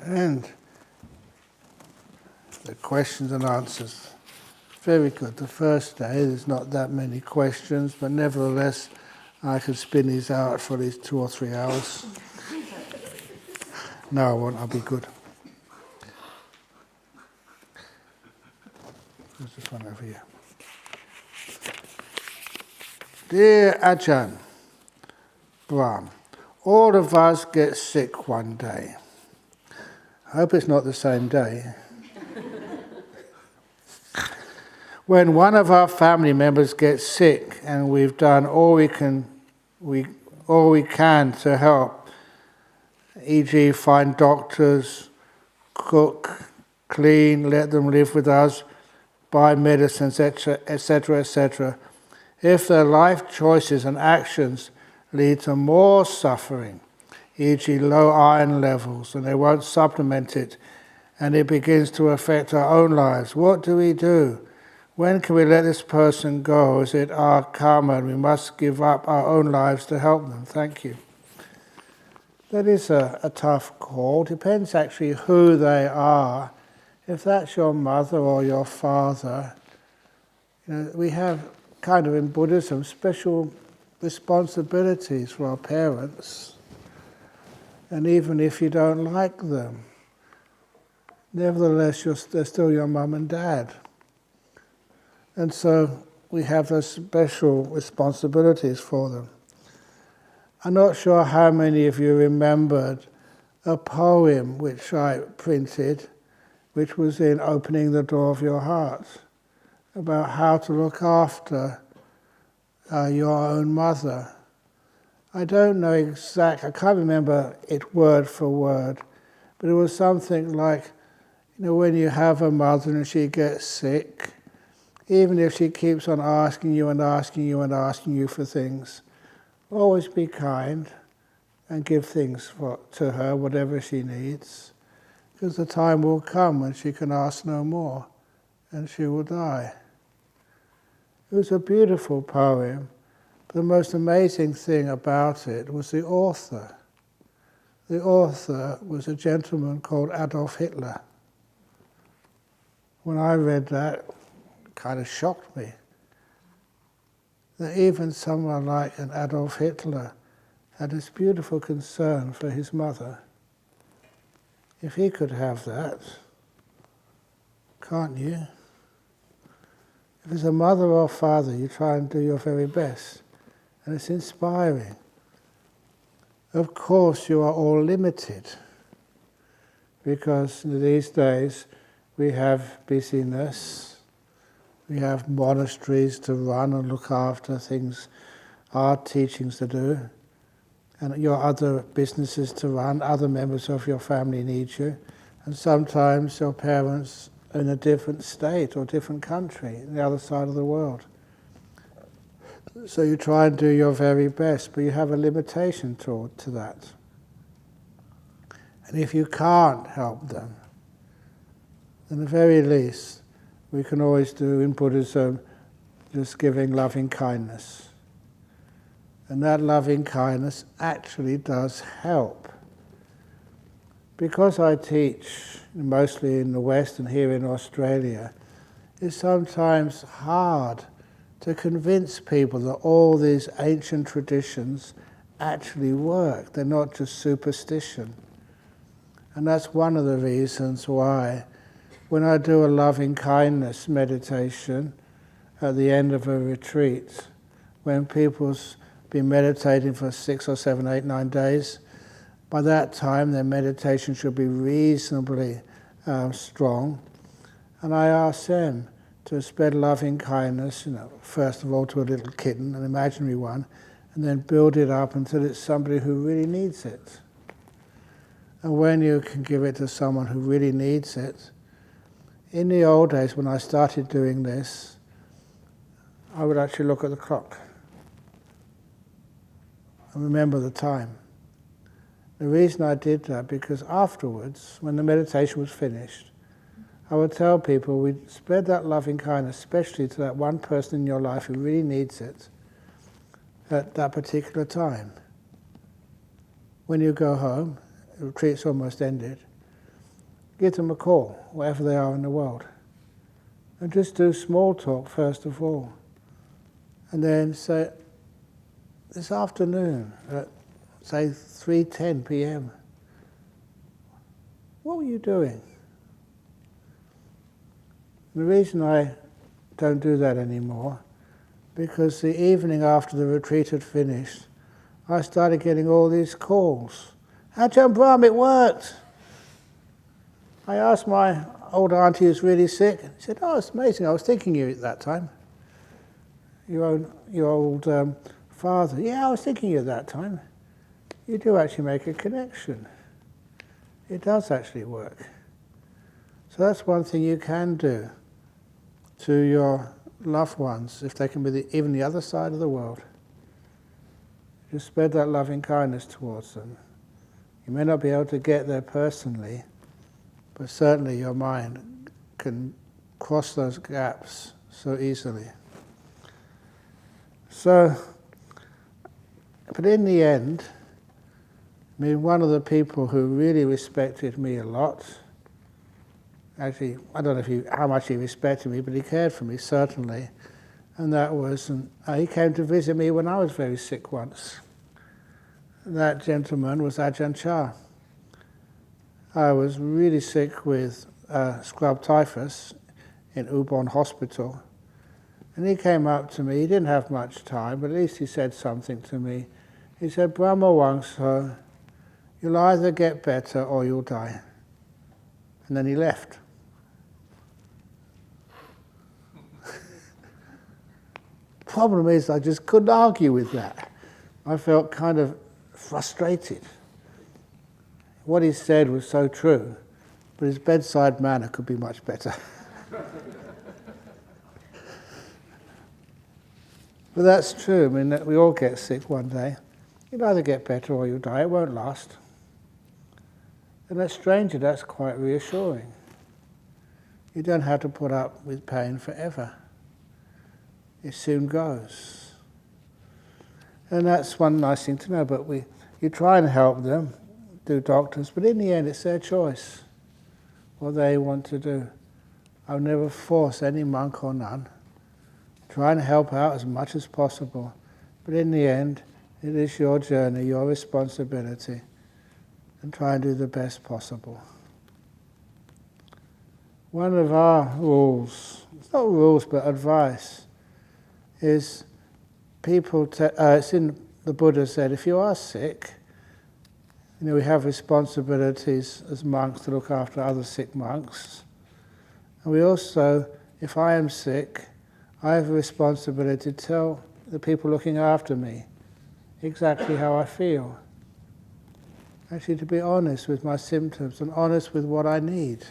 And the questions and answers. Very good. The first day, there's not that many questions, but nevertheless, I could spin these out for these 2 or 3 hours. No, I won't. I'll be good. There's this one over here. Dear Ajahn Brahm, all of us get sick one day. I hope it's not the same day. When one of our family members gets sick and we've done all we can to help, e.g. find doctors, cook, clean, let them live with us, buy medicines, etc., etc. If their life choices and actions lead to more suffering, e.g. low iron levels, and they won't supplement it, and it begins to affect our own lives, what do we do? When can we let this person go? Is it our karma and we must give up our own lives to help them? Thank you. That is a tough call. Depends actually who they are. If that's your mother or your father, we have kind of in Buddhism special responsibilities for our parents. And even if you don't like them, nevertheless they're still your mum and dad. And so we have those special responsibilities for them. I'm not sure how many of you remembered a poem which I printed, which was in Opening the Door of Your Heart, about how to look after your own mother. I don't know exactly, I can't remember it word for word, but it was something like, when you have a mother and she gets sick, even if she keeps on asking you and asking you and asking you for things, always be kind and give things to her, whatever she needs, because the time will come when she can ask no more and she will die. It was a beautiful poem, but the most amazing thing about it was the author. The author was a gentleman called Adolf Hitler. When I read that, kind of shocked me that even someone like an Adolf Hitler had this beautiful concern for his mother. If he could have that, can't you? If it's a mother or father, you try and do your very best, and it's inspiring. Of course, you are all limited, because these days we have busyness. We have monasteries to run and look after, things, art teachings to do, and your other businesses to run, other members of your family need you, and sometimes your parents are in a different state or different country, in the other side of the world. So you try and do your very best, but you have a limitation to that. And if you can't help them, then at the very least, we can always do in Buddhism just giving loving kindness. And that loving kindness actually does help. Because I teach mostly in the West and here in Australia, it's sometimes hard to convince people that all these ancient traditions actually work. They're not just superstition. And that's one of the reasons why when I do a loving kindness meditation at the end of a retreat, when people's been meditating for 6 or 7, 8, 9 days, by that time their meditation should be reasonably strong. And I ask them to spread loving kindness, first of all to a little kitten, an imaginary one, and then build it up until it's somebody who really needs it. And when you can give it to someone who really needs it, in the old days when I started doing this, I would actually look at the clock and remember the time. The reason I did that, because afterwards, when the meditation was finished, I would tell people, we'd spread that loving kindness, especially to that one person in your life who really needs it, at that particular time. When you go home, the retreat's almost ended, give them a call, wherever they are in the world. And just do small talk first of all. And then say, this afternoon at, say, 3:10 p.m., what were you doing? The reason I don't do that anymore, because the evening after the retreat had finished, I started getting all these calls. Ajahn Brahm, it worked! I asked my old auntie who's really sick, and she said, oh, it's amazing, I was thinking of you at that time. Your old father. Yeah, I was thinking of you at that time. You do actually make a connection. It does actually work. So that's one thing you can do to your loved ones, if they can be even the other side of the world. Just spread that loving kindness towards them. You may not be able to get there personally, but certainly your mind can cross those gaps so easily. So, but in the end, I mean, one of the people who really respected me a lot, actually, I don't know how much he respected me, but he cared for me, certainly, and that was, he came to visit me when I was very sick once. That gentleman was Ajahn Chah. I was really sick with scrub typhus in Ubon Hospital, and he came up to me. He didn't have much time, but at least he said something to me. He said, Brahma Wangso, you'll either get better or you'll die. And then he left. Problem is, I just couldn't argue with that. I felt kind of frustrated. What he said was so true, but his bedside manner could be much better. But that's true. I mean, we all get sick one day. You'll either get better or you'll die. It won't last. And that stranger, that's quite reassuring. You don't have to put up with pain forever. It soon goes. And that's one nice thing to know, but you try and help them, do doctors, but in the end it's their choice, what they want to do. I'll never force any monk or nun. Try and help out as much as possible, but in the end it is your journey, your responsibility, and try and do the best possible. One of our rules, it's not rules but advice, is people, it's in the Buddha said, if you are sick, we have responsibilities as monks to look after other sick monks. And we also, if I am sick, I have a responsibility to tell the people looking after me exactly how I feel. Actually, to be honest with my symptoms and honest with what I need.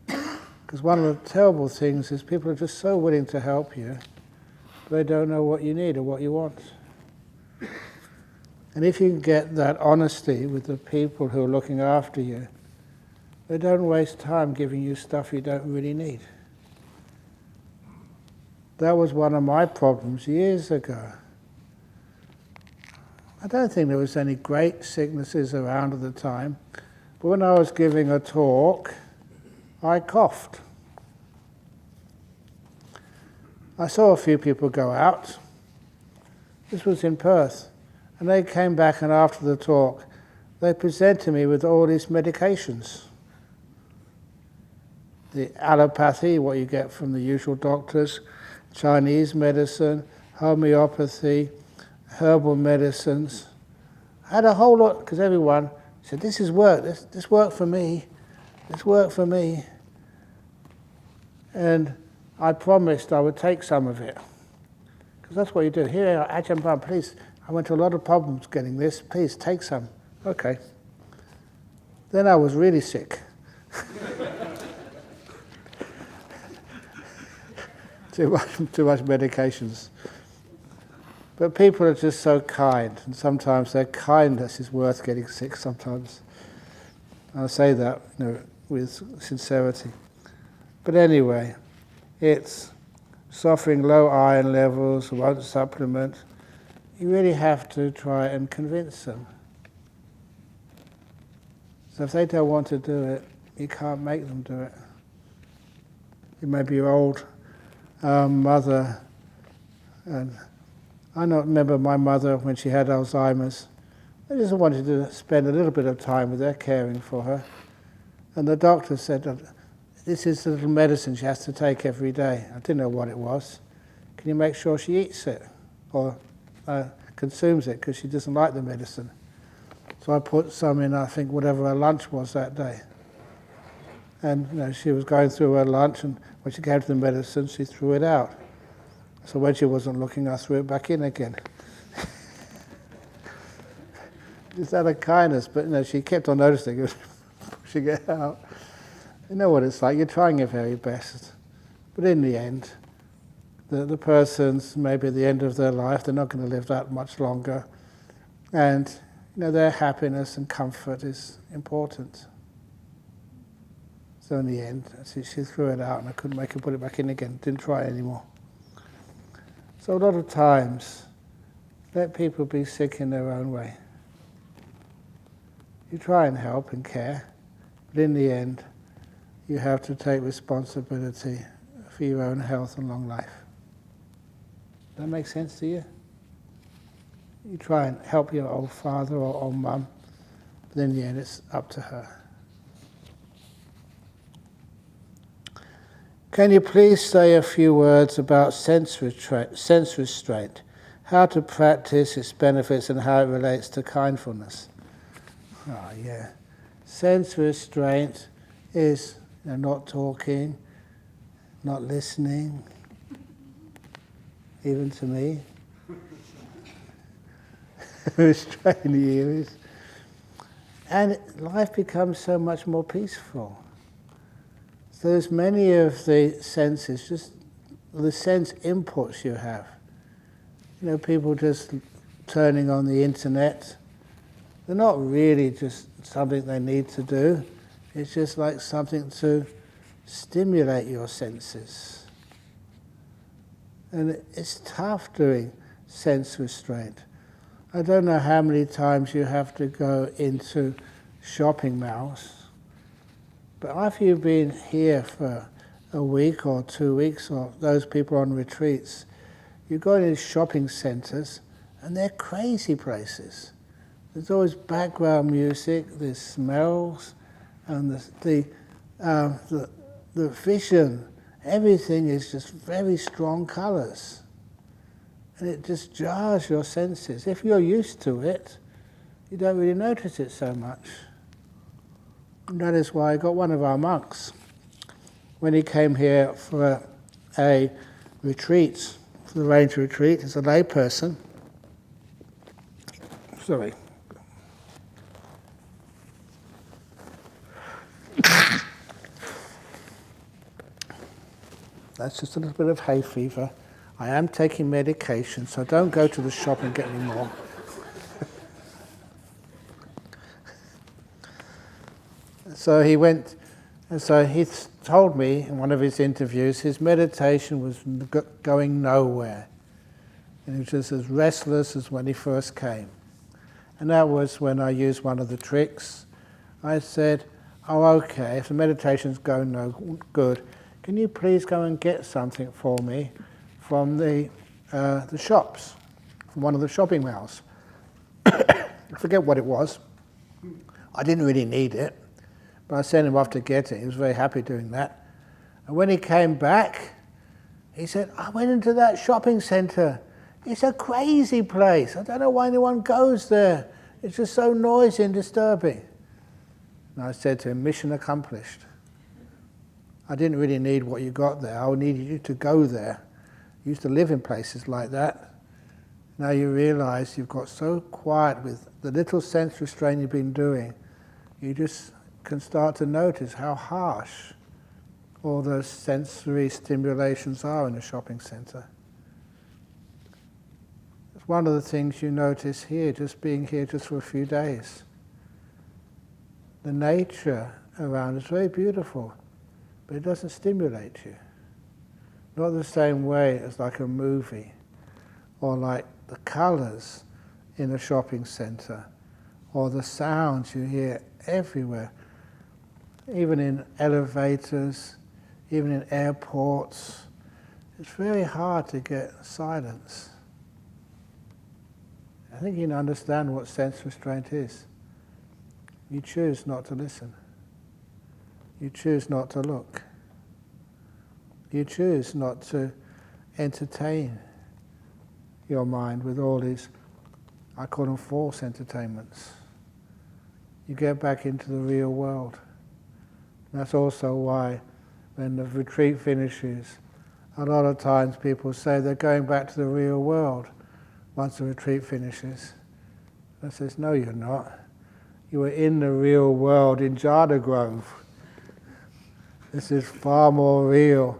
Because one of the terrible things is people are just so willing to help you, but they don't know what you need or what you want. And if you can get that honesty with the people who are looking after you, they don't waste time giving you stuff you don't really need. That was one of my problems years ago. I don't think there was any great sicknesses around at the time, but when I was giving a talk, I coughed. I saw a few people go out. This was in Perth. And they came back, and after the talk, they presented me with all these medications. The allopathy, what you get from the usual doctors, Chinese medicine, homeopathy, herbal medicines. I had a whole lot, because everyone said, this is work, this worked for me, this worked for me. And I promised I would take some of it. Because that's what you do. Here, Ajahn Brahm, please, I went to a lot of problems getting this, please take some. Okay. Then I was really sick. Too much medications. But people are just so kind, and sometimes their kindness is worth getting sick sometimes. I say that, with sincerity. But anyway, it's suffering low iron levels, won't supplement. You really have to try and convince them. So if they don't want to do it, You can't make them do it. It may be your old mother, and I remember my mother when she had Alzheimer's. I just wanted to spend a little bit of time with her, caring for her. And the doctor said, this is the little medicine she has to take every day. I didn't know what it was. Can you make sure she eats it or consumes it, because she doesn't like the medicine? So I put some in, I think, whatever her lunch was that day. And she was going through her lunch, and when she came to the medicine, she threw it out. So when she wasn't looking, I threw it back in again. Just out of kindness, but she kept on noticing it, pushing it out. You know what it's like, you're trying your very best. But in the end, the person's maybe at the end of their life, they're not going to live that much longer. And their happiness and comfort is important. So in the end, she threw it out, and I couldn't make her put it back in again. Didn't try it anymore. So a lot of times, let people be sick in their own way. You try and help and care, but in the end, you have to take responsibility for your own health and long life. Does that make sense to you? You try and help your old father or old mum, but in the end, it's up to her. Can you please say a few words about sense restraint, how to practice its benefits and how it relates to kindfulness? Oh yeah, sense restraint is not talking, not listening, even to me. Restrain the ears. And life becomes so much more peaceful. So there's many of the senses, just the sense inputs you have. People just turning on the internet. They're not really just something they need to do. It's just like something to stimulate your senses. And it's tough doing sense restraint. I don't know how many times you have to go into shopping malls, but after you've been here for a week or 2 weeks, or those people on retreats, you go into shopping centres, and they're crazy places. There's always background music, there's smells, and the vision. Everything is just very strong colours, and it just jars your senses. If you're used to it, you don't really notice it so much. And that is why I got one of our monks, when he came here for a retreat, for the Ranger retreat, as a lay person. Sorry. That's just a little bit of hay fever. I am taking medication, so don't go to the shop and get any more. So he went, and so he told me in one of his interviews his meditation was going nowhere. And he was just as restless as when he first came. And that was when I used one of the tricks. I said, oh, okay, if the meditation's going no good, can you please go and get something for me from the shops, from one of the shopping malls? I forget what it was. I didn't really need it, but I sent him off to get it. He was very happy doing that. And when he came back, he said, I went into that shopping centre. It's a crazy place. I don't know why anyone goes there. It's just so noisy and disturbing. And I said to him, mission accomplished. I didn't really need what you got there. I needed you to go there. You used to live in places like that. Now you realize you've got so quiet with the little sense restraint you've been doing, you just can start to notice how harsh all those sensory stimulations are in a shopping centre. It's one of the things you notice here, just being here just for a few days. The nature around is very beautiful, but it doesn't stimulate you. Not the same way as like a movie, or like the colours in a shopping centre, or the sounds you hear everywhere. even in elevators, even in airports. It's very hard to get silence. I think you can understand what sense restraint is. You choose not to listen. You choose not to look. You choose not to entertain your mind with all these, I call them false entertainments. You get back into the real world. That's also why when the retreat finishes, a lot of times people say they're going back to the real world once the retreat finishes. I says, no, you're not. You were in the real world in Jhana Grove. This is far more real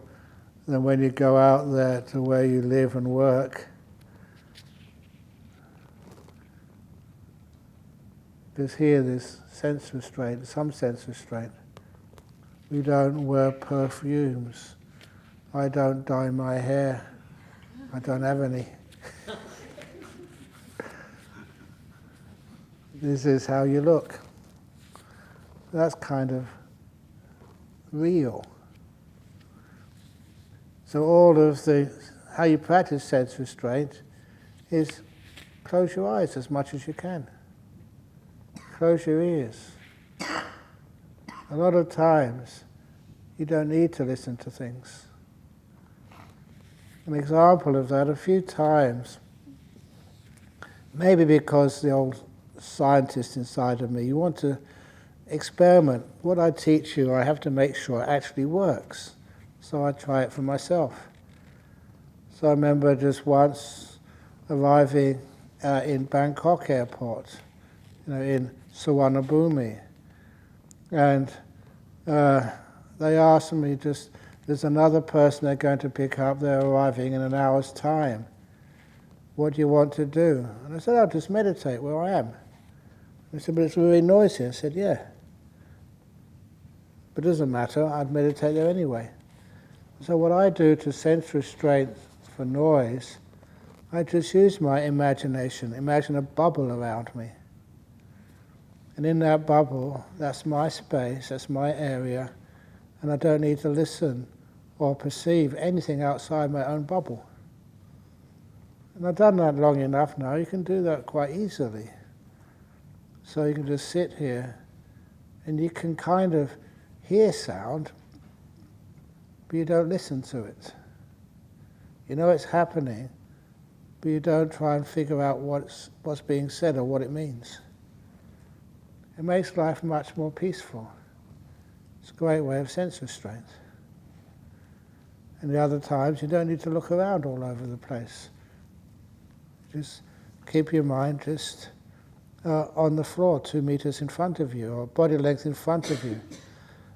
than when you go out there to where you live and work. Because here there's sense restraint, some sense restraint. We don't wear perfumes. I don't dye my hair. I don't have any. This is how you look. That's kind of real. So all of how you practice sense restraint is close your eyes as much as you can. Close your ears. A lot of times you don't need to listen to things. An example of that, a few times, maybe because the old scientist inside of me, you want to experiment. What I teach you, I have to make sure it actually works. So I try it for myself. So I remember just once arriving in Bangkok airport, in Suvarnabhumi, and they asked me there's another person they're going to pick up, they're arriving in an hour's time. What do you want to do? And I said, I'll just meditate where I am. They said, but it's really noisy. I said, yeah. But it doesn't matter, I'd meditate there anyway. So what I do to sense restraint for noise, I just use my imagination. Imagine a bubble around me. And in that bubble, that's my space, that's my area, and I don't need to listen or perceive anything outside my own bubble. And I've done that long enough now, you can do that quite easily. So you can just sit here, and you can kind of hear sound, but you don't listen to it. You know it's happening, but you don't try and figure out what's being said or what it means. It makes life much more peaceful. It's a great way of sense restraint. And the other times, you don't need to look around all over the place. Just keep your mind just on the floor, 2 meters in front of you, or body length in front of you.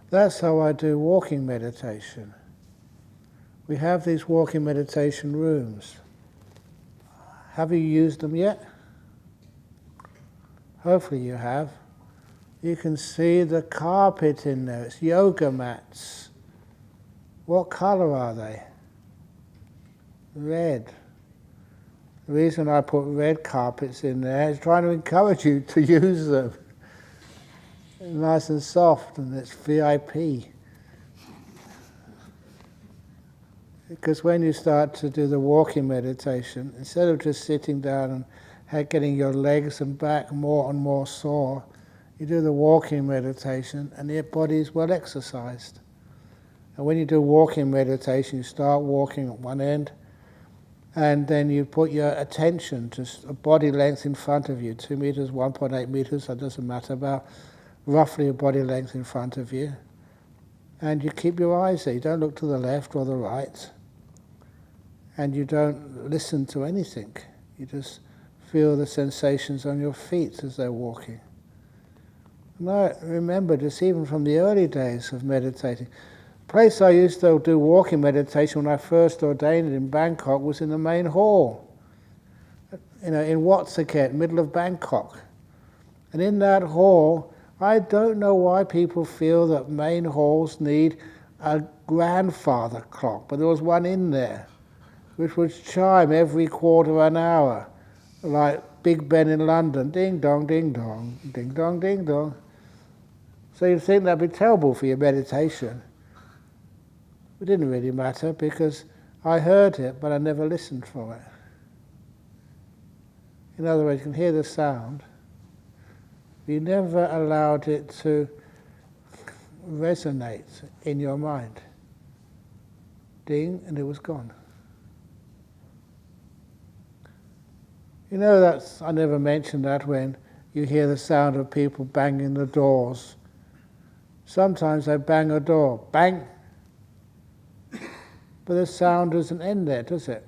That's how I do walking meditation. We have these walking meditation rooms. Have you used them yet? Hopefully you have. You can see the carpet in there. It's yoga mats. What color are they? Red. The reason I put red carpets in there is trying to encourage you to use them. Nice and soft, and it's VIP. Because when you start to do the walking meditation, instead of just sitting down and getting your legs and back more and more sore, you do the walking meditation and your body is well exercised. And when you do walking meditation, you start walking at one end, and then you put your attention to a body length in front of you, 2 meters, 1.8 meters, that doesn't matter, about roughly a body length in front of you. And you keep your eyes there. You don't look to the left or the right. And you don't listen to anything. You just feel the sensations on your feet as they're walking. And I remember just even from the early days of meditating, the place I used to do walking meditation when I first ordained in Bangkok was in the main hall, in Wat Saket, middle of Bangkok. And in that hall, I don't know why people feel that main halls need a grandfather clock, but there was one in there, which would chime every quarter of an hour, like Big Ben in London, ding dong, ding dong, ding dong, ding dong. So you'd think that'd be terrible for your meditation. It didn't really matter because I heard it, but I never listened for it. In other words, you can hear the sound, but you never allowed it to resonate in your mind. Ding, and it was gone. You know, I never mentioned that when you hear the sound of people banging the doors. Sometimes they bang a door, bang, but the sound doesn't end there, does it?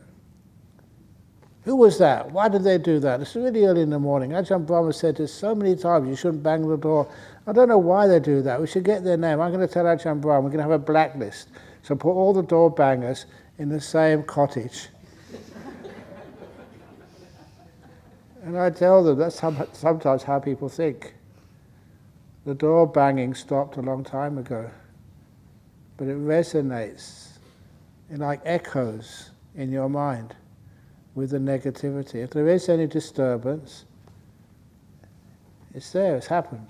Who was that? Why did they do that? It's really early in the morning. Ajahn Brahm said this so many times, you shouldn't bang the door. I don't know why they do that. We should get their name. I'm going to tell Ajahn Brahm, we're going to have a blacklist. So put all the door bangers in the same cottage. And I tell them that's sometimes how people think. The door banging stopped a long time ago, but it resonates like echoes in your mind with the negativity. If there is any disturbance, it's there, it's happened.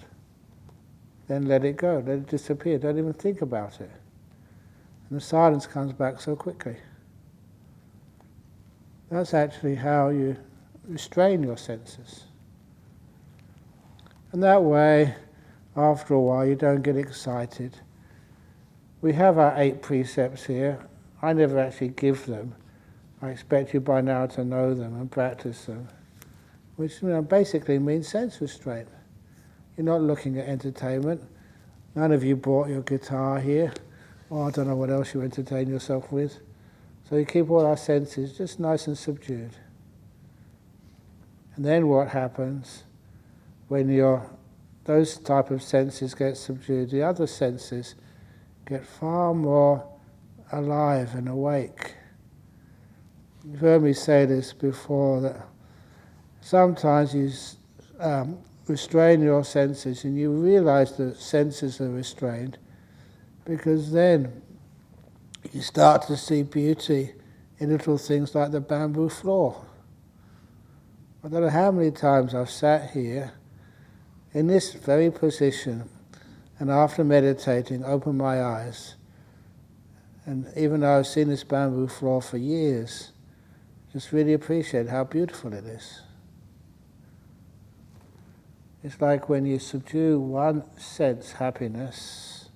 Then let it go, let it disappear, don't even think about it. And the silence comes back so quickly. That's actually how you restrain your senses. And that way, after a while, you don't get excited. We have our 8 precepts here. I never actually give them. I expect you by now to know them and practice them, which basically means sense restraint. You're not looking at entertainment. None of you brought your guitar here, or I don't know what else you entertain yourself with. So you keep all our senses just nice and subdued. And then what happens when those type of senses get subdued, the other senses get far more alive and awake. You've heard me say this before, that sometimes you restrain your senses and you realize the senses are restrained, because then you start to see beauty in little things like the bamboo floor. I don't know how many times I've sat here in this very position, and after meditating, opened my eyes, and even though I've seen this bamboo floor for years, just really appreciate how beautiful it is. It's like when you subdue one sense happiness,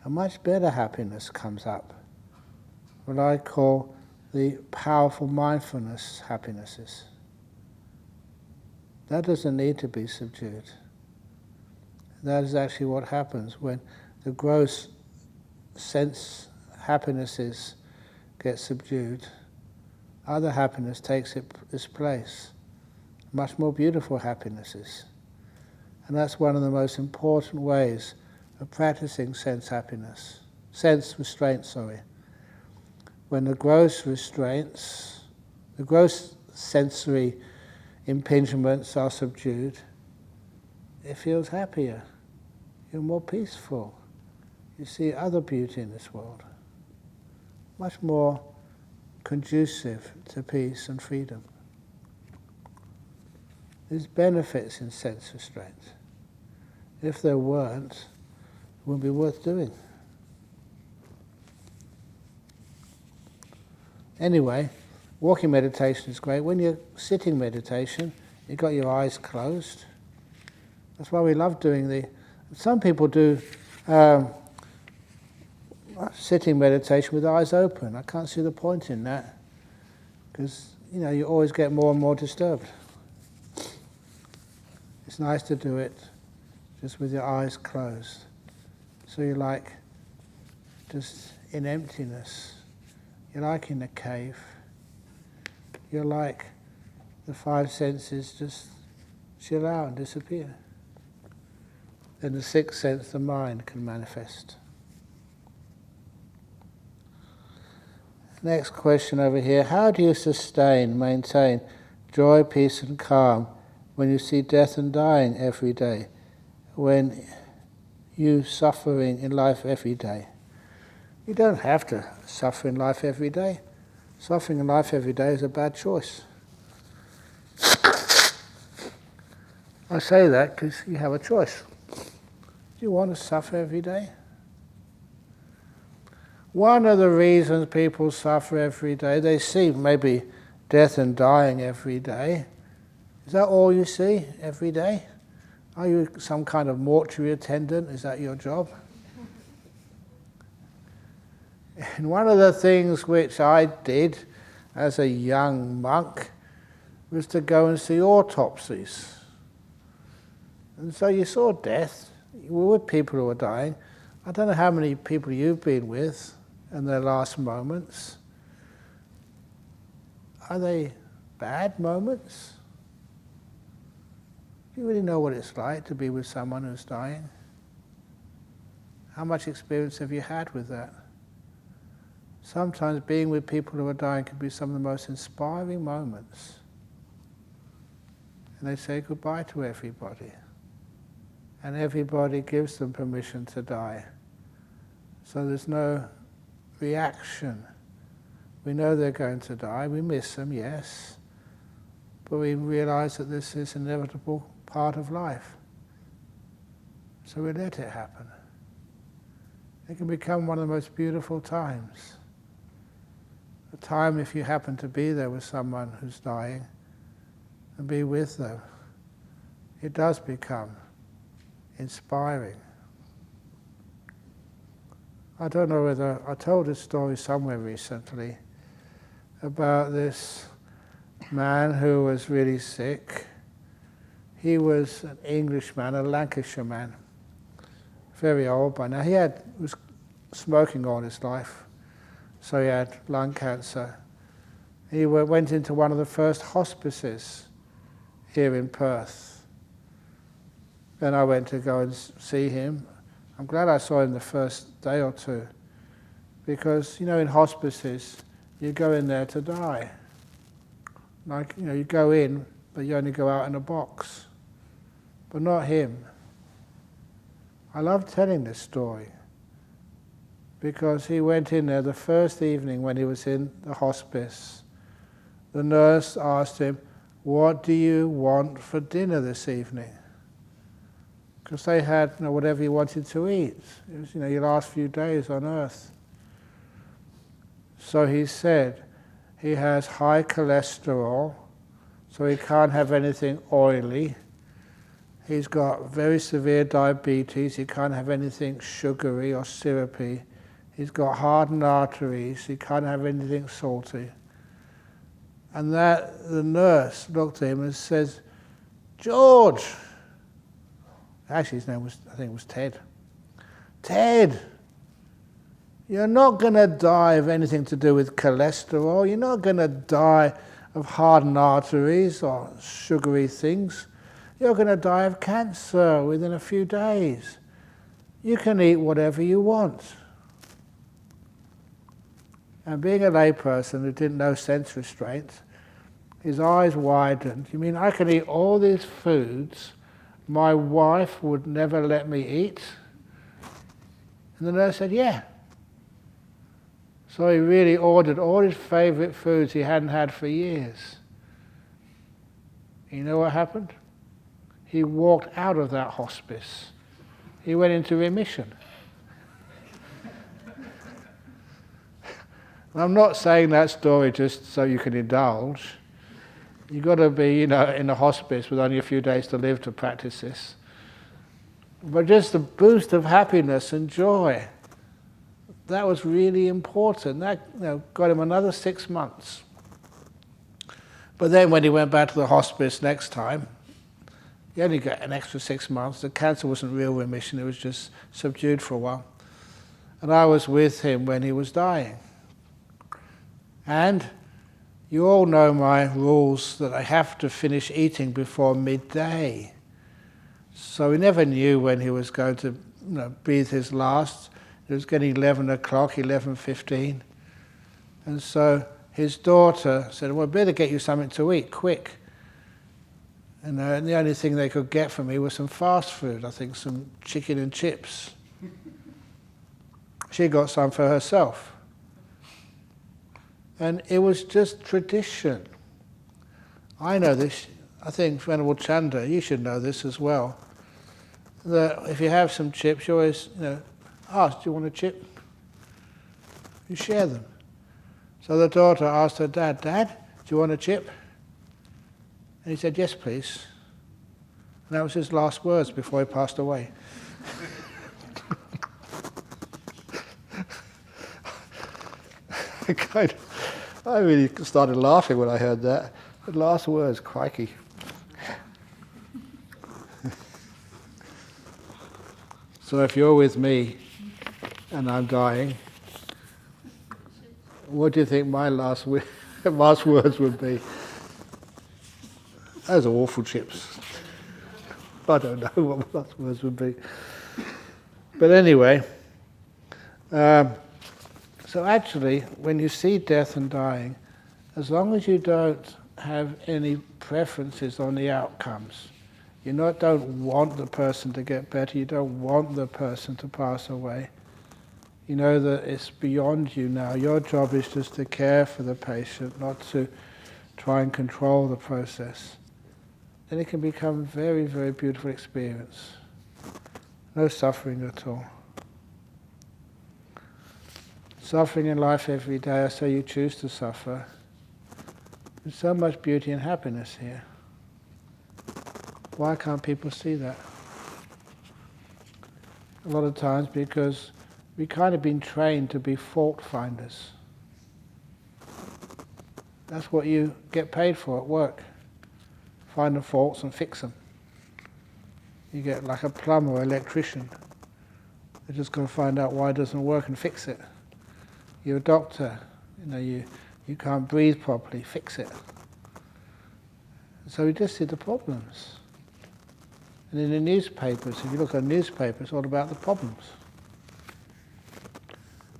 a much better happiness comes up, what I call the powerful mindfulness happinesses. That doesn't need to be subdued. That is actually what happens when the gross sense happinesses get subdued. Other happiness takes its place, much more beautiful happinesses. And that's one of the most important ways of practicing sense restraint. When the gross restraints, the gross sensory impingements are subdued, it feels happier, you're more peaceful, you see other beauty in this world, much more conducive to peace and freedom. There's benefits in sense restraint. If there weren't, it wouldn't be worth doing. Anyway, walking meditation is great. When you're sitting meditation, you've got your eyes closed. That's why we love doing some people do sitting meditation with eyes open. I can't see the point in that, because you always get more and more disturbed. It's nice to do it just with your eyes closed. So you're like just in emptiness. You're like in a cave. You're like the 5 senses just chill out and disappear. Then the 6th sense, the mind, can manifest. Next question over here. How do you maintain joy, peace and calm when you see death and dying every day? When you suffering in life every day? You don't have to suffer in life every day. Suffering in life every day is a bad choice. I say that because you have a choice. you want to suffer every day? One of the reasons people suffer every day, they see maybe death and dying every day. Is that all you see every day? Are you some kind of mortuary attendant? Is that your job? And one of the things which I did as a young monk was to go and see autopsies. And so you saw death, you were with people who were dying. I don't know how many people you've been with in their last moments. Are they bad moments? Do you really know what it's like to be with someone who's dying? How much experience have you had with that? Sometimes being with people who are dying can be some of the most inspiring moments. And they say goodbye to everybody. And everybody gives them permission to die. So there's no reaction. We know they're going to die, we miss them, yes, but we realize that this is an inevitable part of life. So we let it happen. It can become one of the most beautiful times. A time if you happen to be there with someone who's dying and be with them, it does become inspiring. I don't know whether I told this story somewhere recently about this man who was really sick. He was an Englishman, a Lancashire man, very old by now. He was smoking all his life, so he had lung cancer. He went into one of the first hospices here in Perth. Then I went to go and see him. I'm glad I saw him the first day or two, because, in hospices, you go in there to die. Like, you go in, but you only go out in a box. But not him. I love telling this story, because he went in there the first evening when he was in the hospice. The nurse asked him, "What do you want for dinner this evening?" Because they had whatever he wanted to eat. It was your last few days on earth. So he said he has high cholesterol, so he can't have anything oily. He's got very severe diabetes, he can't have anything sugary or syrupy. He's got hardened arteries, he can't have anything salty. And the nurse looked at him and says, "George," actually his name was, I think it was Ted. "Ted, you're not going to die of anything to do with cholesterol. You're not going to die of hardened arteries or sugary things. You're going to die of cancer within a few days. You can eat whatever you want." And being a layperson who didn't know sense restraint, his eyes widened. "You mean I can eat all these foods my wife would never let me eat?" And the nurse said, "Yeah." So he really ordered all his favourite foods he hadn't had for years. You know what happened? He walked out of that hospice. He went into remission. I'm not saying that story just so you can indulge. You've got to be, in a hospice with only a few days to live to practice this. But just the boost of happiness and joy, that was really important. That got him another 6 months. But then when he went back to the hospice next time, he only got an extra 6 months. The cancer wasn't real remission, it was just subdued for a while. And I was with him when he was dying. And you all know my rules that I have to finish eating before midday. So we never knew when he was going to breathe his last. It was getting 11 o'clock, 11:15. And so his daughter said, "Well, better get you something to eat, quick." And the only thing they could get for me was some fast food, I think some chicken and chips. She got some for herself. And it was just tradition. I know this. I think Venerable Chanda, you should know this as well. that if you have some chips, you always, ask, do you want a chip? You share them. So the daughter asked her dad, Dad, do you want a chip? And he said, yes, please. And that was his last words before he passed away. I really started laughing when I heard that. The last words, crikey. So if you're with me and I'm dying, what do you think my last words would be? Those are awful chips. I don't know what my last words would be. But anyway, so actually, when you see death and dying, as long as you don't have any preferences on the outcomes, you don't want the person to get better, you don't want the person to pass away, you know that it's beyond you now. Your job is just to care for the patient, not to try and control the process. Then it can become a very, very beautiful experience. No suffering at all. Suffering in life every day, so you choose to suffer. There's so much beauty and happiness here. Why can't people see that? A lot of times because we've kind of been trained to be fault finders. That's what you get paid for at work. Find the faults and fix them. You get like a plumber or electrician. They're just going to find out why it doesn't work and fix it. You're a doctor. You can't breathe properly, fix it. So we just see the problems. And in the newspapers, if you look at newspapers, it's all about the problems.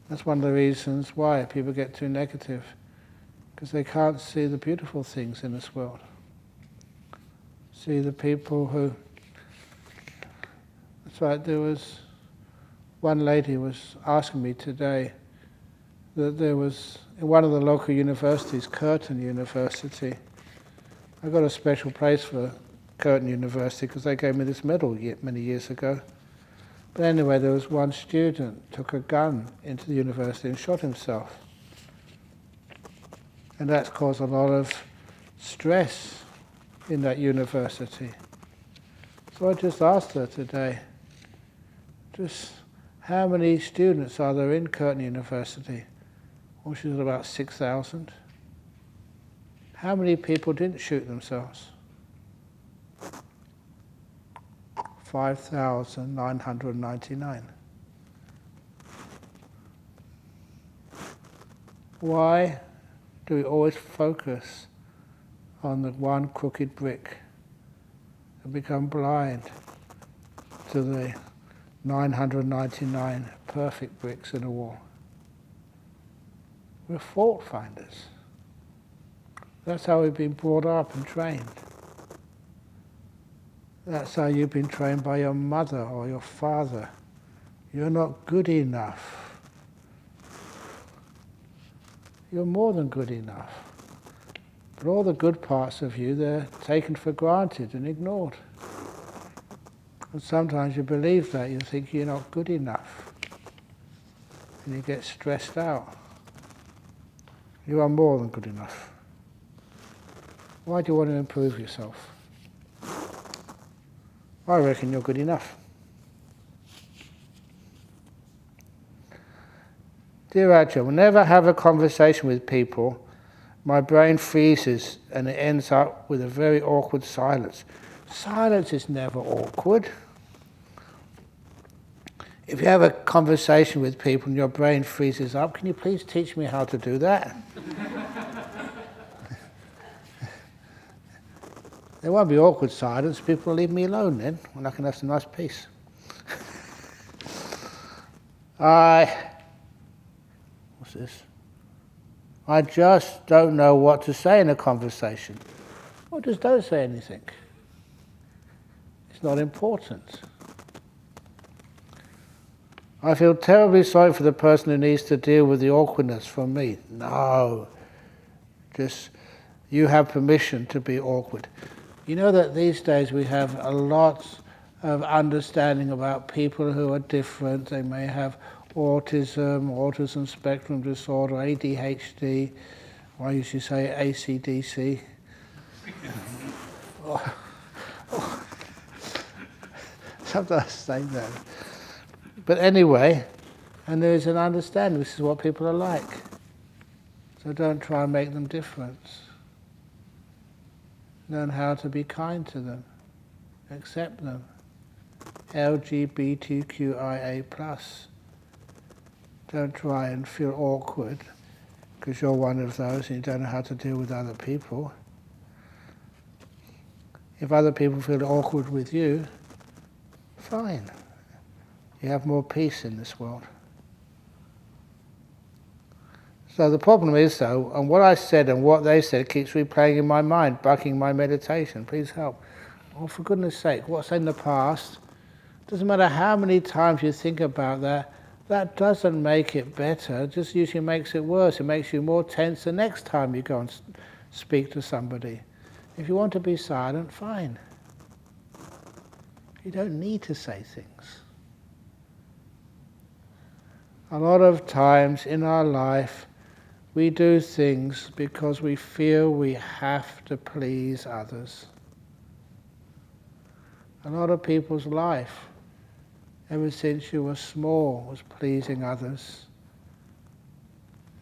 That's one of the reasons why people get too negative, because they can't see the beautiful things in this world. See the people who... That's right, there was one lady was asking me today that there was, in one of the local universities, Curtin University, I got a special place for Curtin University because they gave me this medal many years ago. But anyway, there was one student took a gun into the university and shot himself. And that's caused a lot of stress in that university. So I just asked her today, just how many students are there in Curtin University? Well, she said about 6,000. How many people didn't shoot themselves? 5,999. Why do we always focus on the one crooked brick and become blind to the 999 perfect bricks in a wall? We're fault finders. That's how we've been brought up and trained. That's how you've been trained by your mother or your father. You're not good enough. You're more than good enough. But all the good parts of you, they're taken for granted and ignored. And sometimes you believe that, you think you're not good enough. And you get stressed out. You are more than good enough. Why do you want to improve yourself? I reckon you're good enough. Dear Ajahn, whenever I have a conversation with people, my brain freezes and it ends up with a very awkward silence. Silence is never awkward. If you have a conversation with people and your brain freezes up, can you please teach me how to do that? There won't be awkward silence. People will leave me alone then, and I can have some nice peace. What's this? I just don't know what to say in a conversation. Well, just don't say anything. It's not important. I feel terribly sorry for the person who needs to deal with the awkwardness from me. No. Just, you have permission to be awkward. You know that these days we have a lot of understanding about people who are different. They may have autism spectrum disorder, ADHD, or I usually say ACDC. Sometimes I say that. But anyway, and there is an understanding, this is what people are like. So don't try and make them different. Learn how to be kind to them. Accept them. LGBTQIA+. Don't try and feel awkward because you're one of those and you don't know how to deal with other people. If other people feel awkward with you, fine. You have more peace in this world. So the problem is, though, and what I said and what they said keeps replaying in my mind, bugging my meditation. Please help. Oh, for goodness sake, what's in the past? Doesn't matter how many times you think about that, that doesn't make it better. It just usually makes it worse. It makes you more tense the next time you go and speak to somebody. If you want to be silent, fine. You don't need to say things. A lot of times in our life, we do things because we feel we have to please others. A lot of people's life, ever since you were small, was pleasing others.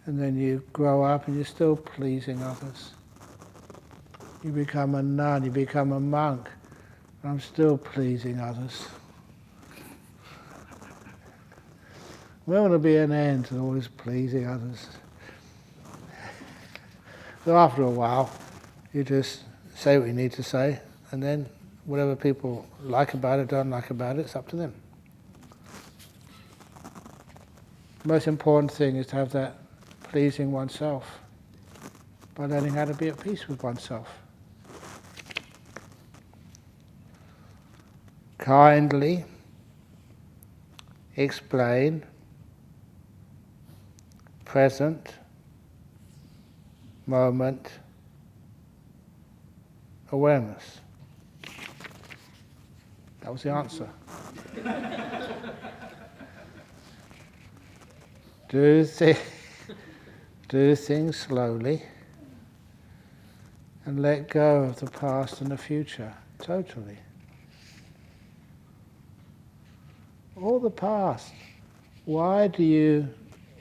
And then you grow up and you're still pleasing others. You become a nun, you become a monk, and I'm still pleasing others. There ought to be an end to all this pleasing others. So after a while, you just say what you need to say, and then whatever people like about it, don't like about it, it's up to them. The most important thing is to have that pleasing oneself by learning how to be at peace with oneself. Kindly explain present moment awareness. That was the answer. Do things slowly and let go of the past and the future, totally. All the past. Why do you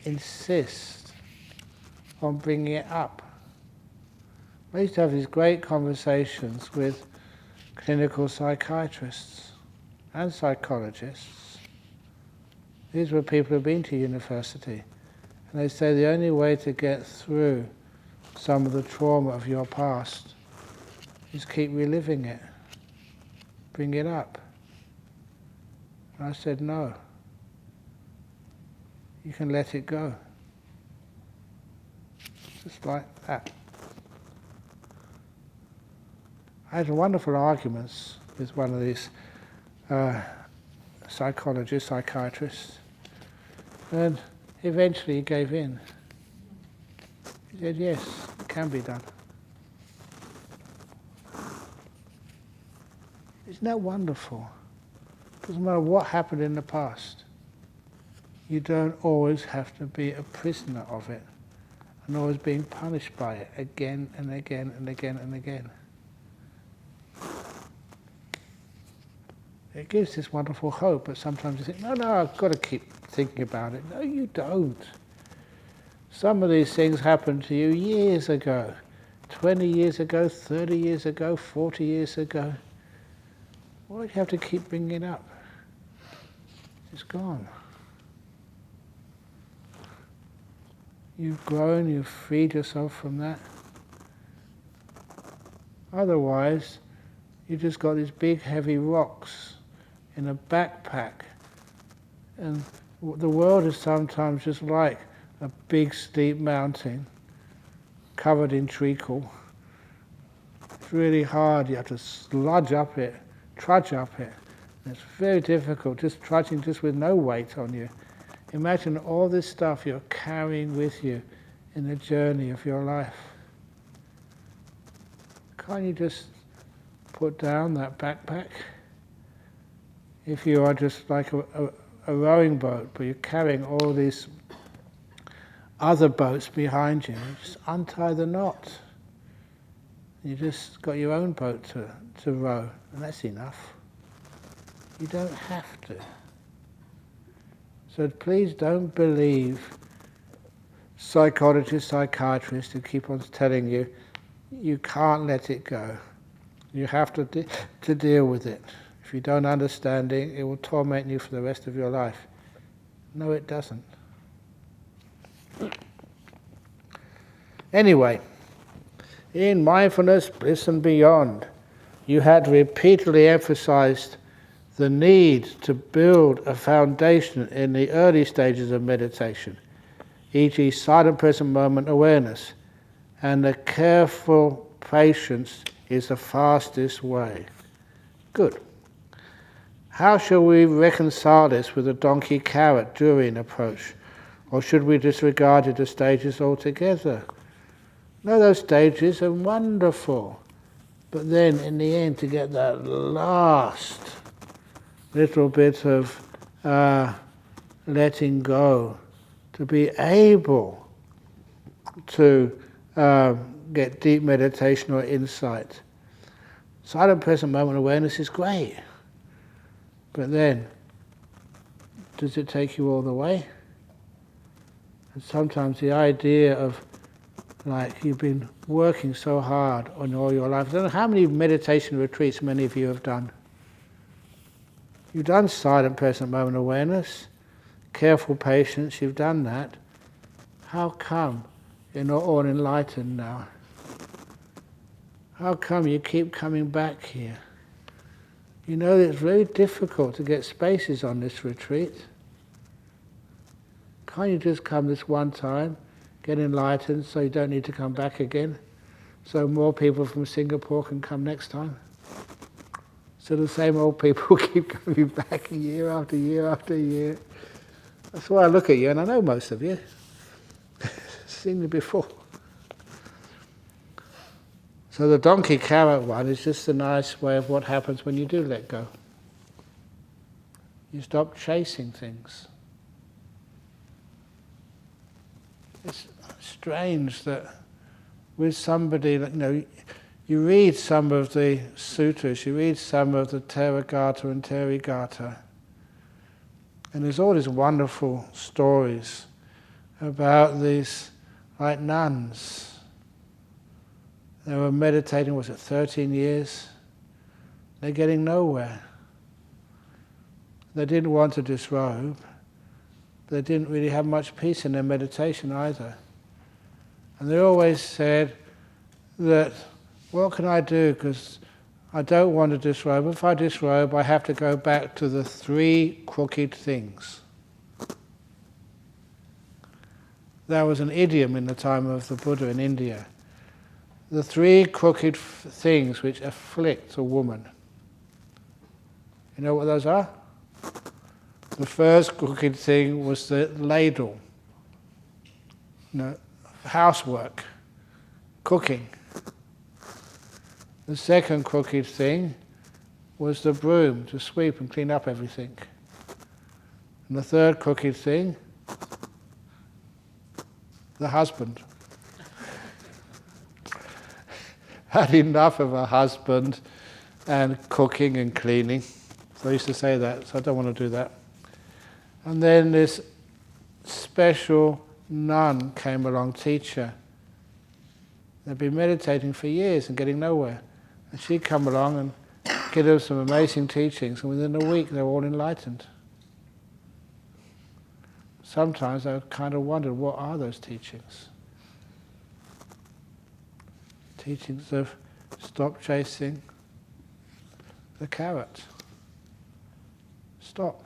insist on bringing it up? I used to have these great conversations with clinical psychiatrists and psychologists. These were people who've been to university. And they say the only way to get through some of the trauma of your past is keep reliving it. Bring it up. And I said, no. You can let it go. Just like that. I had wonderful arguments with one of these psychologists, psychiatrists, and eventually he gave in. He said, yes, it can be done. Isn't that wonderful? Doesn't matter what happened in the past. You don't always have to be a prisoner of it and always being punished by it again and again and again and again. It gives this wonderful hope, but sometimes you think, no, I've got to keep thinking about it. No, you don't. Some of these things happened to you years ago, 20 years ago, 30 years ago, 40 years ago. Why do you have to keep bringing it up? It's gone. You've grown, you've freed yourself from that. Otherwise, you've just got these big heavy rocks in a backpack. And the world is sometimes just like a big steep mountain covered in treacle. It's really hard, you have to trudge up it. And it's very difficult, just trudging just with no weight on you. Imagine all this stuff you're carrying with you in the journey of your life. Can't you just put down that backpack if you are just like a rowing boat, but you're carrying all these other boats behind you, just untie the knot. You just got your own boat to row, and that's enough. You don't have to. So please don't believe psychologists, psychiatrists who keep on telling you, you can't let it go. You have to deal with it. If you don't understand it, it will torment you for the rest of your life. No, it doesn't. Anyway, in mindfulness, bliss and beyond, you had repeatedly emphasized the need to build a foundation in the early stages of meditation, e.g. silent present moment awareness, and the careful patience is the fastest way. Good. How shall we reconcile this with the donkey carrot Durian approach? Or should we disregard the stages altogether? No, those stages are wonderful. But then, in the end, to get that last little bit of letting go, to be able to get deep meditation or insight. Silent present moment awareness is great. But then, does it take you all the way? And sometimes the idea of, like, you've been working so hard on all your life. I don't know how many meditation retreats many of you have done. You've done silent present moment awareness, careful patience, you've done that. How come you're not all enlightened now? How come you keep coming back here? You know it's very difficult to get spaces on this retreat. Can't you just come this one time, get enlightened so you don't need to come back again? So more people from Singapore can come next time? So the same old people keep coming back year after year after year. That's why I look at you, and I know most of you. Seen you before. So the donkey carrot one is just a nice way of what happens when you do let go. You stop chasing things. It's strange that with somebody, you read some of the sutras, you read some of the Therigatha and Therigatha, and there's all these wonderful stories about these, like nuns. They were meditating, 13 years? They're getting nowhere. They didn't want to disrobe. They didn't really have much peace in their meditation either. And they always said that, what can I do? Because I don't want to disrobe. If I disrobe, I have to go back to the 3 crooked things. That was an idiom in the time of the Buddha in India. The 3 crooked things which afflict a woman. You know what those are? The first crooked thing was the ladle. Housework, cooking. The second crooked thing was the broom, to sweep and clean up everything. And the third crooked thing, the husband. Had enough of a husband and cooking and cleaning. So I used to say that, so I don't want to do that. And then this special nun came along, teacher. They'd been meditating for years and getting nowhere. And she'd come along and give them some amazing teachings, and within a week they were all enlightened. Sometimes I kind of wondered, what are those teachings? Teachings of stop chasing the carrot. Stop.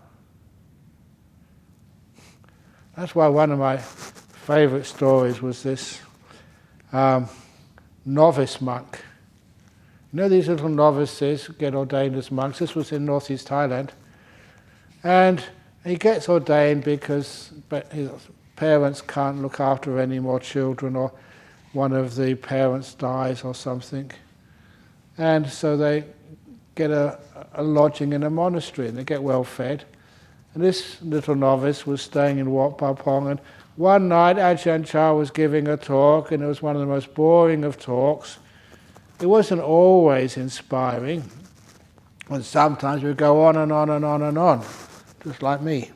That's why one of my favourite stories was this novice monk. You know these little novices get ordained as monks? This was in northeast Thailand. And he gets ordained because his parents can't look after any more children, or one of the parents dies or something. And so they get a lodging in a monastery, and they get well fed. And this little novice was staying in Wat Pa Pong, and one night Ajahn Chah was giving a talk, and it was one of the most boring of talks. It wasn't always inspiring, and sometimes it would go on and on and on and on, just like me.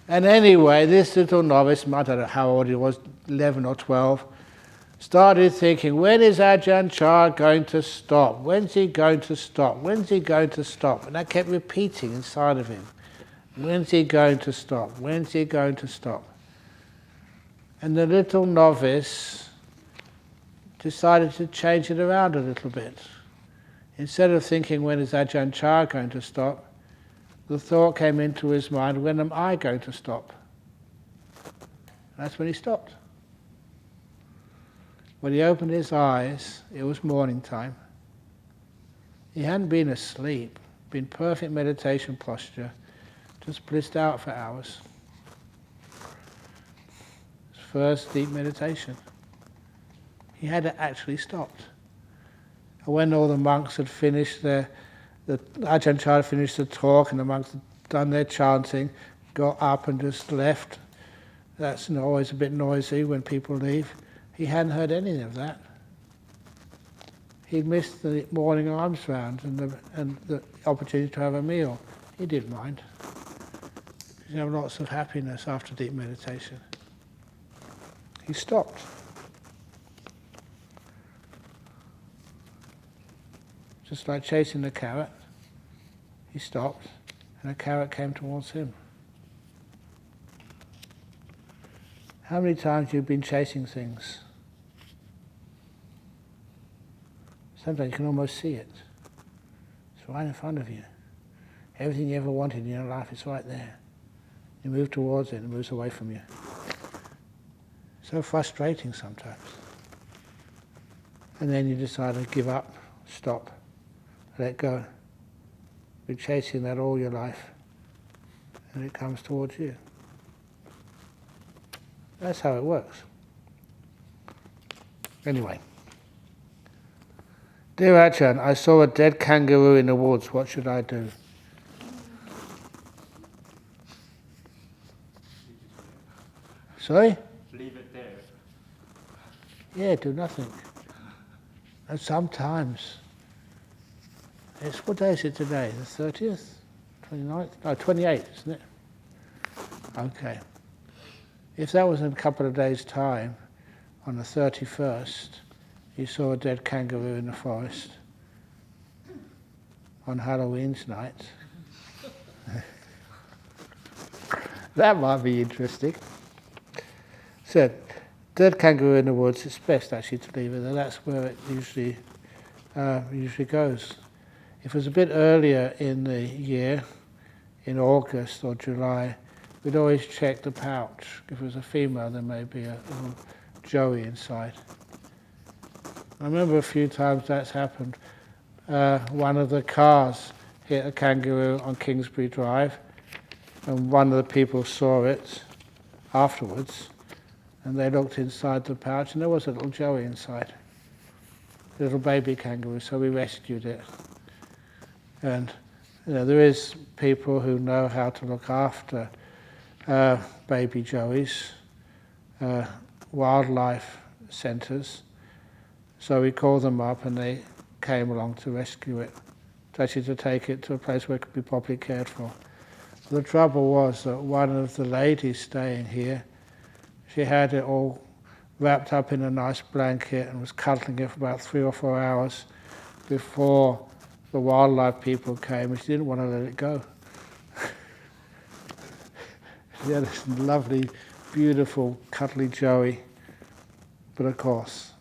And anyway, this little novice, I don't know how old he was, 11 or 12, started thinking, when is Ajahn Chah going to stop? When's he going to stop? When's he going to stop? And that kept repeating inside of him. When's he going to stop? When's he going to stop? And the little novice decided to change it around a little bit. Instead of thinking, when is Ajahn Chah going to stop? The thought came into his mind, when am I going to stop? That's when he stopped. When he opened his eyes, it was morning time. He hadn't been asleep, been perfect meditation posture, just blissed out for hours. His first deep meditation. He had actually stopped. And when all the monks had finished the Ajahn Chah finished the talk and the monks had done their chanting, got up and just left. That's always a bit noisy when people leave. He hadn't heard any of that. He'd missed the morning alms round and the opportunity to have a meal. He didn't mind. You have lots of happiness after deep meditation. He stopped. Just like chasing the carrot. He stopped, and a carrot came towards him. How many times you've been chasing things? Sometimes you can almost see it. It's right in front of you. Everything you ever wanted in your life is right there. You move towards it, and it moves away from you. So frustrating sometimes. And then you decide to give up, stop, let go. You've been chasing that all your life, and it comes towards you. That's how it works. Anyway. Dear Ajahn, I saw a dead kangaroo in the woods. What should I do? Sorry? Leave it there. Yeah, do nothing. And sometimes, what day is it today? The 30th? 29th? No, 28th, isn't it? Okay. If that was in a couple of days' time, on the 31st, you saw a dead kangaroo in the forest on Halloween's night, that might be interesting. So, dead kangaroo in the woods, it's best actually to leave it there. That's where it usually goes. If it was a bit earlier in the year, in August or July, we'd always check the pouch. If it was a female, there may be a little joey inside. I remember a few times that's happened. One of the cars hit a kangaroo on Kingsbury Drive, and one of the people saw it afterwards, and they looked inside the pouch, and there was a little joey inside, a little baby kangaroo, so we rescued it. And there is people who know how to look after baby joeys, wildlife centres. So we called them up and they came along to rescue it, to take it to a place where it could be properly cared for. The trouble was that one of the ladies staying here, she had it all wrapped up in a nice blanket and was cuddling it for about 3 or 4 hours before the wildlife people came, and she didn't want to let it go. She had this lovely, beautiful, cuddly joey, but of course,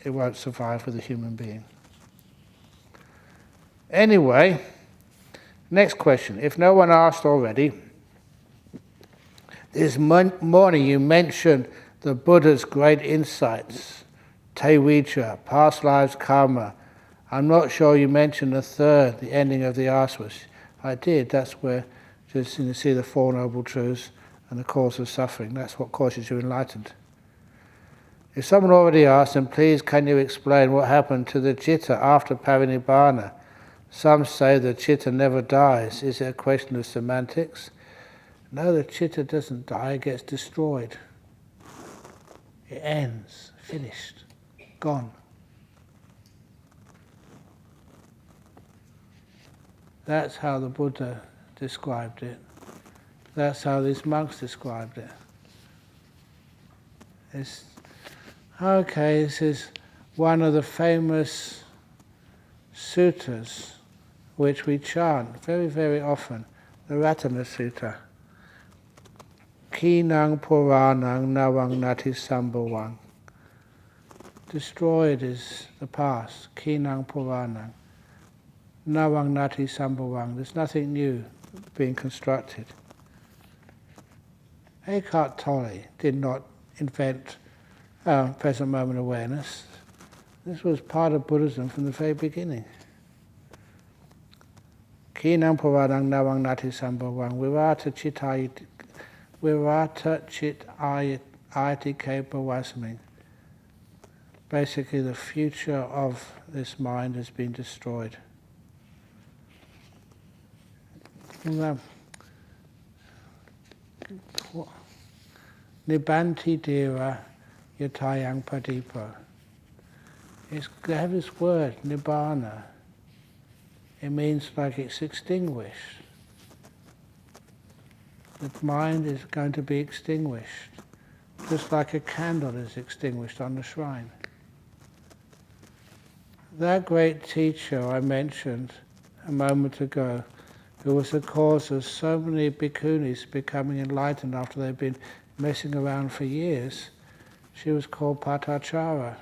it won't survive with a human being. Anyway, next question. If no one asked already, this morning you mentioned the Buddha's great insights, Tevijja, past lives karma. I'm not sure you mentioned the third, the ending of the asvas. I did. That's where just you see the Four Noble Truths and the cause of suffering. That's what causes you enlightened. If someone already asked, then please can you explain what happened to the citta after parinibbana? Some say the citta never dies. Is it a question of semantics? No, the citta doesn't die, it gets destroyed. It ends, finished, gone. That's how the Buddha described it. That's how these monks described it. This is one of the famous suttas which we chant very, very often, the Ratana Sutta. Kinang Puranang Nawang Nati Sambhavang. Destroyed is the past, Kinang Puranang. Nawang Nati Sambhavang. There's nothing new being constructed. Eckhart Tolle did not invent present moment awareness. This was part of Buddhism from the very beginning. Kinam Puranang Nawang Nati Sambhavang Virata Chit Ayati Bhavasmi. Basically, the future of this mind has been destroyed. Nibanti Dira Yatayang Padipa. They have this word, Nibbana. It means like it's extinguished. The mind is going to be extinguished, just like a candle is extinguished on the shrine. That great teacher I mentioned a moment ago, who was the cause of so many bhikkhunis becoming enlightened after they'd been messing around for years, she was called Patachara.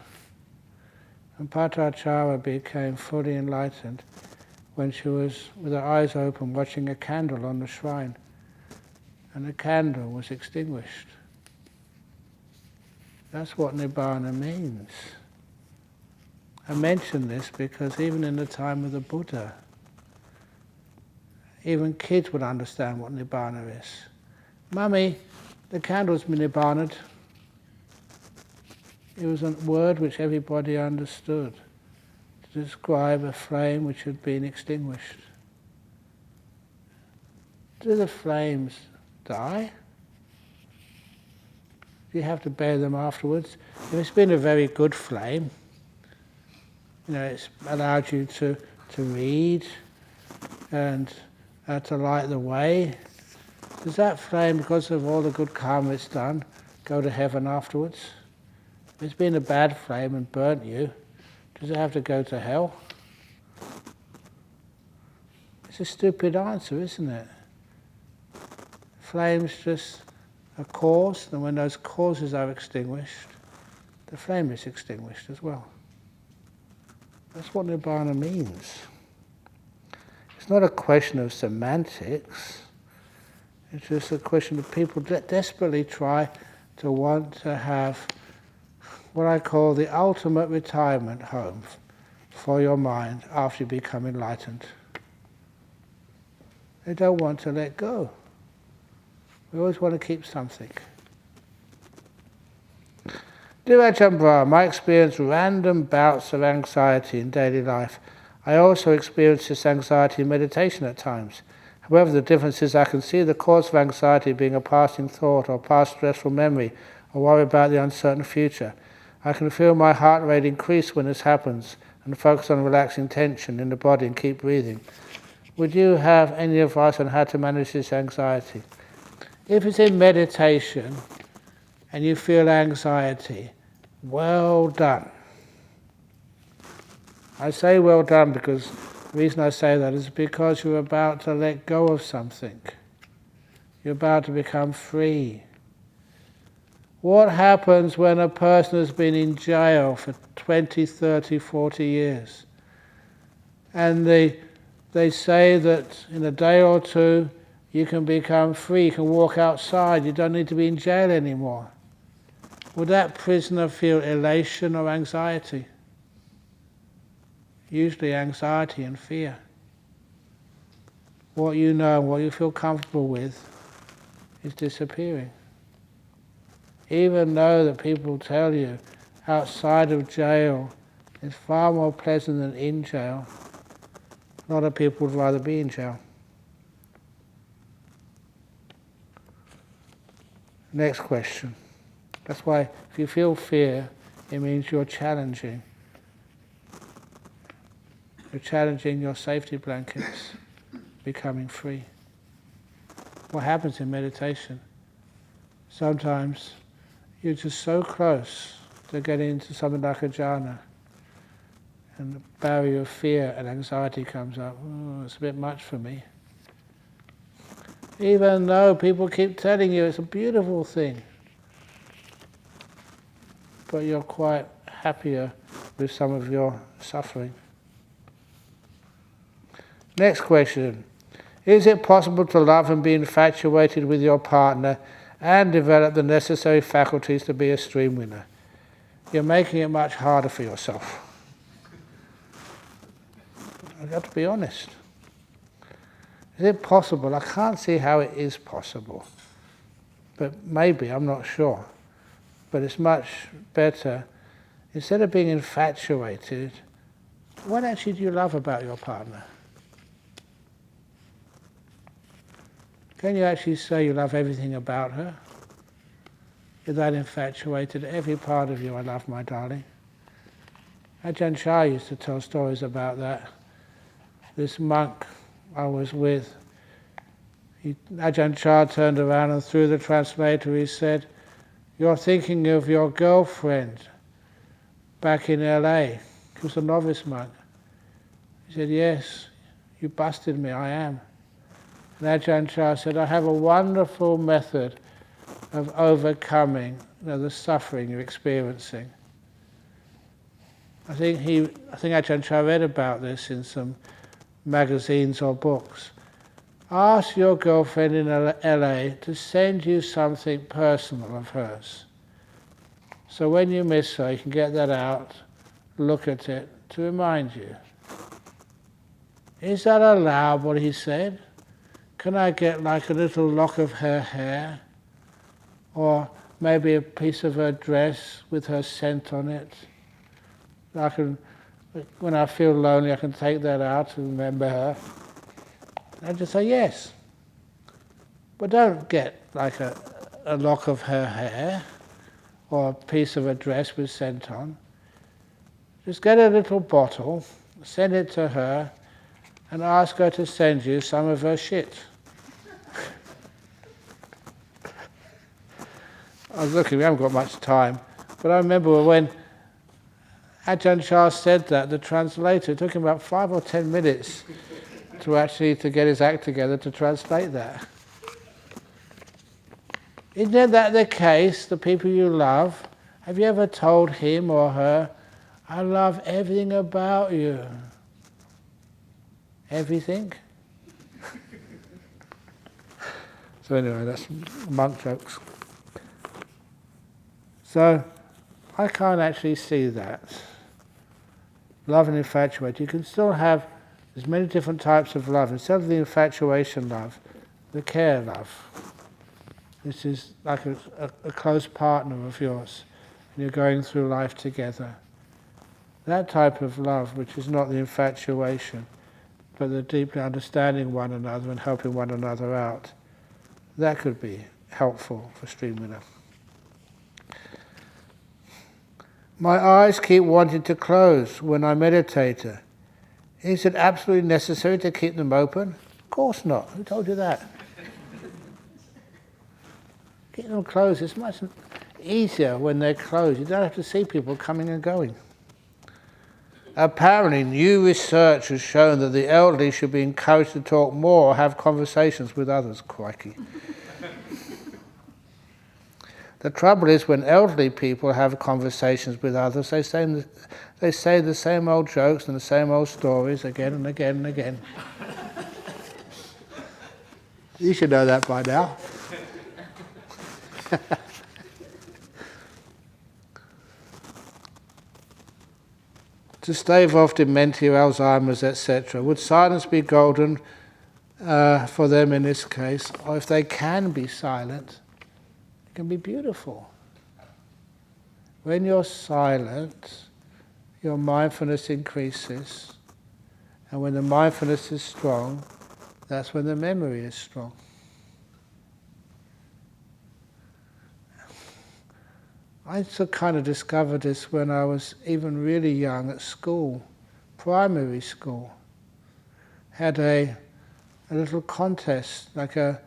And Patachara became fully enlightened when she was with her eyes open watching a candle on the shrine, and the candle was extinguished. That's what Nibbana means. I mention this because even in the time of the Buddha, even kids would understand what Nibbana is. Mummy, the candle's been Nibbanaed. It was a word which everybody understood to describe a flame which had been extinguished. Do the flames die? Do you have to bear them afterwards? If it's been a very good flame, it's allowed you to read and to light the way, does that flame, because of all the good karma it's done, go to heaven afterwards? If it's been a bad flame and burnt you, does it have to go to hell? It's a stupid answer, isn't it? Flame's just a cause, and when those causes are extinguished, the flame is extinguished as well. That's what Nibbana means. It's not a question of semantics. It's just a question of people desperately try to want to have what I call the ultimate retirement home for your mind after you become enlightened. They don't want to let go. We always want to keep something. Dear Ajahn Brahm, I experience random bouts of anxiety in daily life. I also experience this anxiety in meditation at times. However, the difference is I can see the cause of anxiety being a passing thought or past stressful memory or worry about the uncertain future. I can feel my heart rate increase when this happens and focus on relaxing tension in the body and keep breathing. Would you have any advice on how to manage this anxiety? If it's in meditation and you feel anxiety, well done. I say well done because the reason I say that is because you're about to let go of something. You're about to become free. What happens when a person has been in jail for 20, 30, 40 years? And they say that in a day or two you can become free, you can walk outside, you don't need to be in jail anymore. Would that prisoner feel elation or anxiety? Usually anxiety and fear. What you know and what you feel comfortable with is disappearing. Even though that people tell you outside of jail is far more pleasant than in jail. A lot of people would rather be in jail. Next question. That's why if you feel fear, it means you're challenging. You're challenging your safety blankets, becoming free. What happens in meditation? Sometimes you're just so close to getting into something like a jhana, and the barrier of fear and anxiety comes up. Oh, it's a bit much for me. Even though people keep telling you it's a beautiful thing, but you're quite happier with some of your suffering. Next question. Is it possible to love and be infatuated with your partner and develop the necessary faculties to be a stream winner? You're making it much harder for yourself. I've got to be honest. Is it possible? I can't see how it is possible. But maybe, I'm not sure. But it's much better. Instead of being infatuated, what actually do you love about your partner? Can you actually say you love everything about her? You're that infatuated, every part of you, I love my darling. Ajahn Brahm used to tell stories about that. This monk I was with, Ajahn Brahm turned around and through the translator he said, "You're thinking of your girlfriend back in LA. He was a novice monk." He said, "Yes, you busted me, I am." And Ajahn Brahm said, "I have a wonderful method of overcoming the suffering you're experiencing." I think Ajahn Brahm read about this in some magazines or books. Ask your girlfriend in LA to send you something personal of hers. So when you miss her, you can get that out, look at it, to remind you. Is that allowable, he said? Can I get like a little lock of her hair? Or maybe a piece of her dress with her scent on it? When I feel lonely, I can take that out to remember her. And just say yes. But don't get like a lock of her hair or a piece of a dress with scent on. Just get a little bottle, send it to her, and ask her to send you some of her shit. I was looking, we haven't got much time, but I remember when Ajahn Brahm said that, the translator, it took him about 5 or 10 minutes to get his act together to translate that. Isn't that the case, the people you love? Have you ever told him or her, "I love everything about you"? Everything? So anyway, that's monk jokes. So, I can't actually see that. Love and infatuation. You can still have, there's many different types of love. Instead of the infatuation love, the care love. This is like a close partner of yours, and you're going through life together. That type of love, which is not the infatuation, but the deeply understanding one another and helping one another out, that could be helpful for stream winner. My eyes keep wanting to close when I meditate. Is it absolutely necessary to keep them open? Of course not. Who told you that? Keep them closed. It's much easier when they're closed. You don't have to see people coming and going. Apparently, new research has shown that the elderly should be encouraged to talk more or have conversations with others. Crikey. The trouble is, when elderly people have conversations with others, they say the same old jokes and the same old stories again and again and again. You should know that by now. To stave off dementia, Alzheimer's, etc., would silence be golden for them in this case? Or if they can be silent, it can be beautiful. When you're silent, your mindfulness increases, and when the mindfulness is strong, that's when the memory is strong. I kind of discovered this when I was even really young at school, primary school. Had a little contest, like a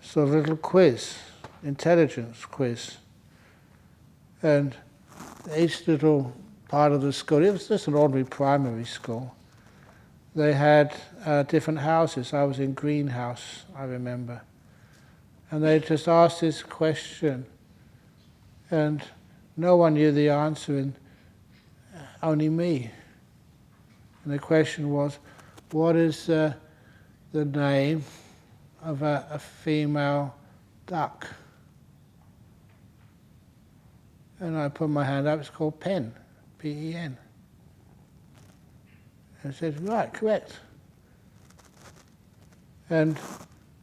sort of little quiz, intelligence quiz. And each little part of the school, it was just an ordinary primary school, they had different houses. I was in greenhouse, I remember. And they just asked this question, and no one knew the answer, and only me. And the question was, what is the name of a female duck? And I put my hand up, it's called Pen, P-E-N. And I said, right, correct. And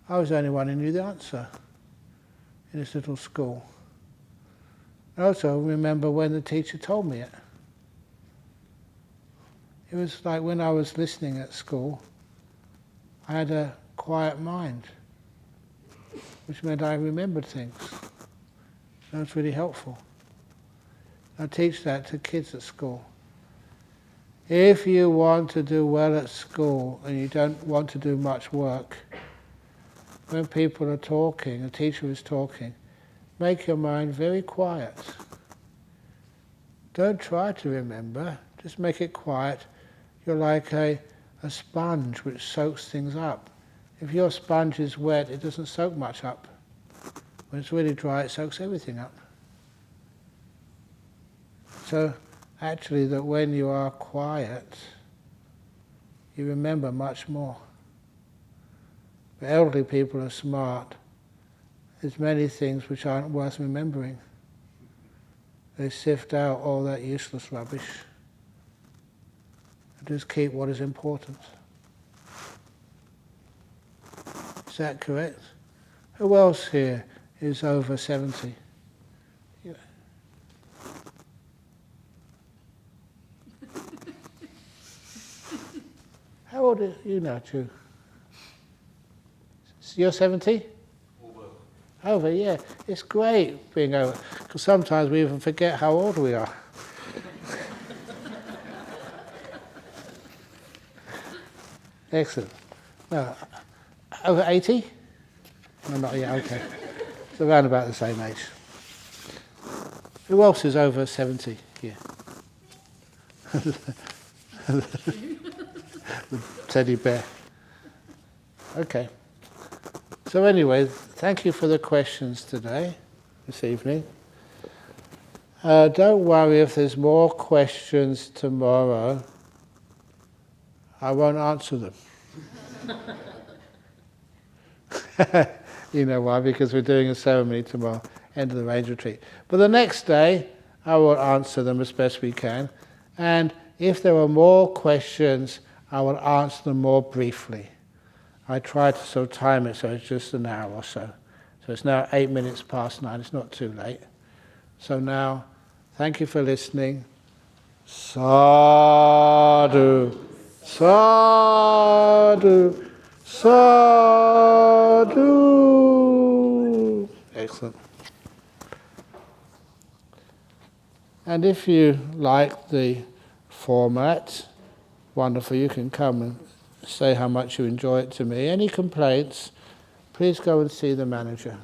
I was the only one who knew the answer in this little school. I also remember when the teacher told me it. It was like when I was listening at school, I had a quiet mind, which meant I remembered things. That was really helpful. I teach that to kids at school. If you want to do well at school and you don't want to do much work, when people are talking, a teacher is talking, make your mind very quiet. Don't try to remember, just make it quiet. You're like a sponge which soaks things up. If your sponge is wet, it doesn't soak much up. When it's really dry, it soaks everything up. So actually that when you are quiet, you remember much more. But elderly people are smart. There's many things which aren't worth remembering. They sift out all that useless rubbish and just keep what is important. Is that correct? Who else here is over 70? Yeah. How old are you now, Chu? You're 70? Over, yeah. It's great being over, because sometimes we even forget how old we are. Excellent. No, over 80? No, not yet, okay. It's around about the same age. Who else is over 70 here? The teddy bear. Okay. So anyway, thank you for the questions today, this evening. Don't worry if there's more questions tomorrow. I won't answer them. You know why? Because we're doing a ceremony tomorrow, end of the Range Retreat. But the next day, I will answer them as best we can. And if there are more questions, I will answer them more briefly. I try to sort of time it so it's just an hour or so. So it's now 8 minutes past 9, it's not too late. So now, thank you for listening. Sadhu, sadhu, sadhu. Excellent. And if you like the format, wonderful, you can come and say how much you enjoy it to me. Any complaints, please go and see the manager.